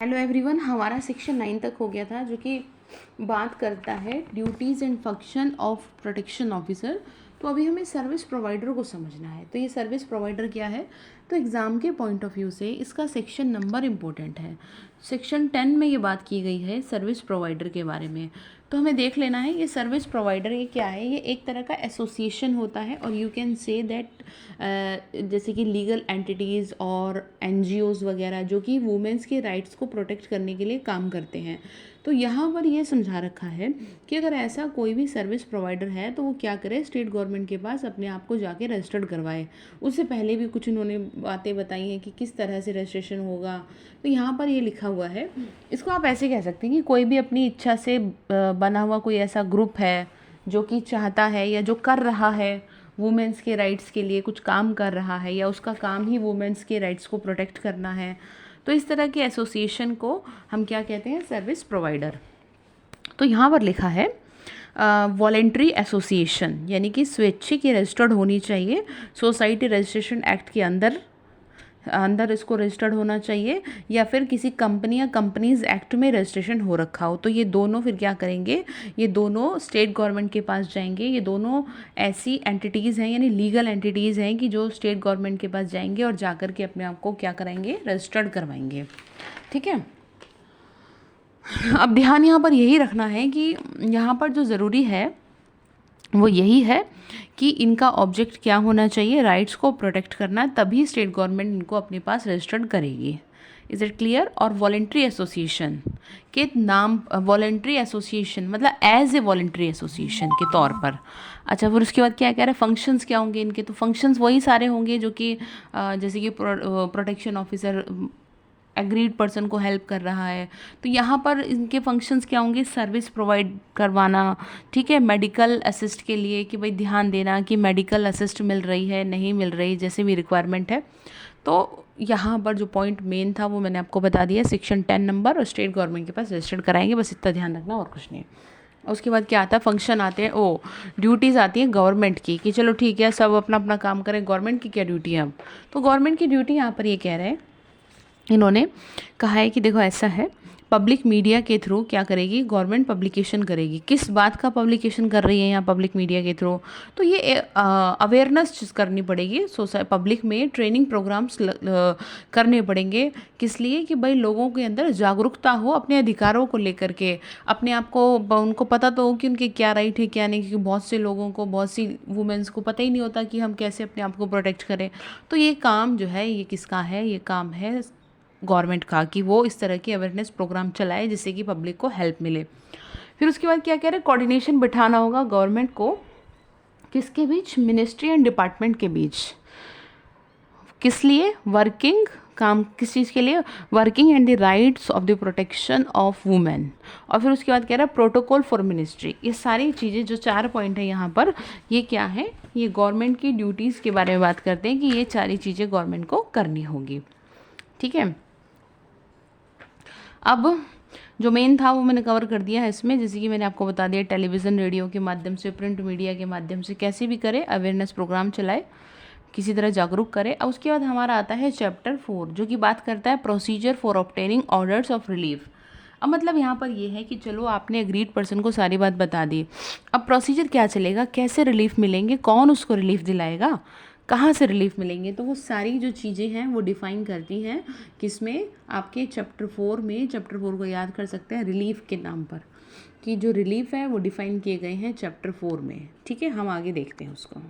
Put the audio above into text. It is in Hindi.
हेलो एवरीवन, हमारा सेक्शन 9 तक हो गया था जो कि बात करता है duties and function of protection officer. तो अभी हमें सर्विस प्रोवाइडर को समझना है। तो ये सर्विस प्रोवाइडर क्या है? तो एग्ज़ाम के पॉइंट ऑफ व्यू से इसका सेक्शन नंबर इम्पोर्टेंट है। सेक्शन 10 में ये बात की गई है सर्विस प्रोवाइडर के बारे में। तो हमें देख लेना है ये सर्विस प्रोवाइडर ये क्या है। ये एक तरह का एसोसिएशन होता है और यू कैन से दैट जैसे कि लीगल एंटिटीज़ और एनजीओज़ वगैरह जो कि वुमेंस के राइट्स को प्रोटेक्ट करने के लिए काम करते हैं। तो यहाँ पर ये समझा रखा है कि अगर ऐसा कोई भी सर्विस प्रोवाइडर है तो वो क्या करे, स्टेट गवर्नमेंट के पास अपने आप को जाके रजिस्टर्ड करवाए। उससे पहले भी कुछ उन्होंने बातें बताई हैं कि किस तरह से रजिस्ट्रेशन होगा। तो यहाँ पर ये लिखा हुआ है, इसको आप ऐसे कह सकते हैं कि कोई भी अपनी इच्छा से बना हुआ कोई ऐसा ग्रुप है जो कि चाहता है या जो कर रहा है वुमेंस के राइट्स के लिए कुछ काम कर रहा है या उसका काम ही वुमेंस के राइट्स को प्रोटेक्ट करना है, तो इस तरह के एसोसिएशन को हम क्या कहते हैं? Service provider. तो यहाँ पर लिखा है वॉलेंट्री एसोसिएशन, यानी कि स्वैच्छिक रजिस्टर्ड होनी चाहिए। सोसाइटी रजिस्ट्रेशन एक्ट के अंदर इसको रजिस्टर्ड होना चाहिए या फिर किसी कंपनी या कंपनीज एक्ट में रजिस्ट्रेशन हो रखा हो। तो ये दोनों फिर क्या करेंगे? ये दोनों स्टेट गवर्नमेंट के पास जाएंगे। ये दोनों ऐसी एंटिटीज़ हैं यानी लीगल एंटिटीज़ हैं कि जो स्टेट गवर्नमेंट के पास जाएंगे और जाकर के अपने आप को क्या कराएंगे? रजिस्टर्ड करवाएंगे। ठीक है। अब ध्यान यहाँ पर यही रखना है कि यहाँ पर जो ज़रूरी है वो यही है कि इनका ऑब्जेक्ट क्या होना चाहिए? राइट्स को प्रोटेक्ट करना, तभी स्टेट गवर्नमेंट इनको अपने पास रजिस्टर्ड करेगी। Is it clear? और वॉलेंट्री एसोसिएशन के नाम, वॉलेंट्री एसोसिएशन मतलब एज ए वॉलेंट्री एसोसिएशन के तौर पर। अच्छा, फिर उसके बाद क्या कह रहे हैं? फंक्शंस क्या होंगे इनके? तो फंक्शंस वही सारे होंगे जो कि जैसे कि प्रोटेक्शन ऑफिसर एग्रीड पर्सन को हेल्प कर रहा है। तो यहाँ पर इनके फंक्शंस क्या होंगे? सर्विस प्रोवाइड करवाना, ठीक है, मेडिकल असिस्ट के लिए कि भाई ध्यान देना कि मेडिकल असिस्ट मिल रही है नहीं मिल रही, जैसे भी रिक्वायरमेंट है। तो यहाँ पर जो पॉइंट मेन था वो मैंने आपको बता दिया, सेक्शन 10 नंबर, और स्टेट गवर्नमेंट के पास रजिस्टर्ड कराएंगे, बस इतना ध्यान रखना और कुछ नहीं। उसके बाद क्या आता है? फंक्शन आते हैं, ड्यूटीज़ आती हैं गवर्नमेंट की कि चलो ठीक है सब अपना अपना काम करें। गवर्नमेंट की क्या ड्यूटी है अब? तो गवर्नमेंट की ड्यूटी यहाँ पर ये कह रहे हैं, इन्होंने कहा है कि देखो ऐसा है, पब्लिक मीडिया के थ्रू क्या करेगी? गवर्नमेंट पब्लिकेशन करेगी। किस बात का पब्लिकेशन कर रही है यहाँ पब्लिक मीडिया के थ्रू? तो ये अवेयरनेस करनी पड़ेगी, पब्लिक में ट्रेनिंग प्रोग्राम्स करने पड़ेंगे। किस लिए? कि भाई लोगों के अंदर जागरूकता हो अपने अधिकारों को लेकर के, अपने आप को उनको पता तो हो कि उनके क्या राइट है क्या नहीं, क्योंकि बहुत से लोगों को, बहुत सी वुमेन्स को पता ही नहीं होता कि हम कैसे अपने आप को प्रोटेक्ट करें। तो ये काम जो है ये किसका है? ये काम है गवर्नमेंट का, कि वो इस तरह की अवेयरनेस प्रोग्राम चलाए जिससे कि पब्लिक को हेल्प मिले। फिर उसके बाद क्या कह रहे हैं? कोऑर्डिनेशन बिठाना होगा गवर्नमेंट को, किसके बीच? मिनिस्ट्री एंड डिपार्टमेंट के बीच। किस लिए? वर्किंग, काम किस चीज़ के लिए? Working and the rights of the protection of women. और फिर उसके बाद कह रहा है प्रोटोकॉल फॉर मिनिस्ट्री। ये सारी चीज़ें जो 4 पॉइंट है यहाँ पर, ये क्या है? ये गवर्नमेंट की ड्यूटीज़ के बारे में बात करते हैं कि ये सारी चीज़ें गवर्नमेंट को करनी होगी। ठीक है। अब जो मेन था वो मैंने कवर कर दिया है इसमें, जैसे कि मैंने आपको बता दिया टेलीविज़न रेडियो के माध्यम से, प्रिंट मीडिया के माध्यम से कैसे भी करे, अवेयरनेस प्रोग्राम चलाए, किसी तरह जागरूक करे। अब उसके बाद हमारा आता है चैप्टर 4 जो कि बात करता है procedure for obtaining orders of relief. अब मतलब यहाँ पर ये है कि चलो आपने एग्रीड पर्सन को सारी बात बता दी, अब प्रोसीजर क्या चलेगा, कैसे रिलीफ मिलेंगे, कौन उसको रिलीफ दिलाएगा, कहाँ से रिलीफ मिलेंगे, तो वो सारी जो चीज़ें हैं वो डिफ़ाइन करती हैं किसमें? आपके चैप्टर 4 में। चैप्टर 4 को याद कर सकते हैं रिलीफ के नाम पर, कि जो रिलीफ है वो डिफ़ाइन किए गए हैं चैप्टर 4 में। ठीक है, हम आगे देखते हैं उसको।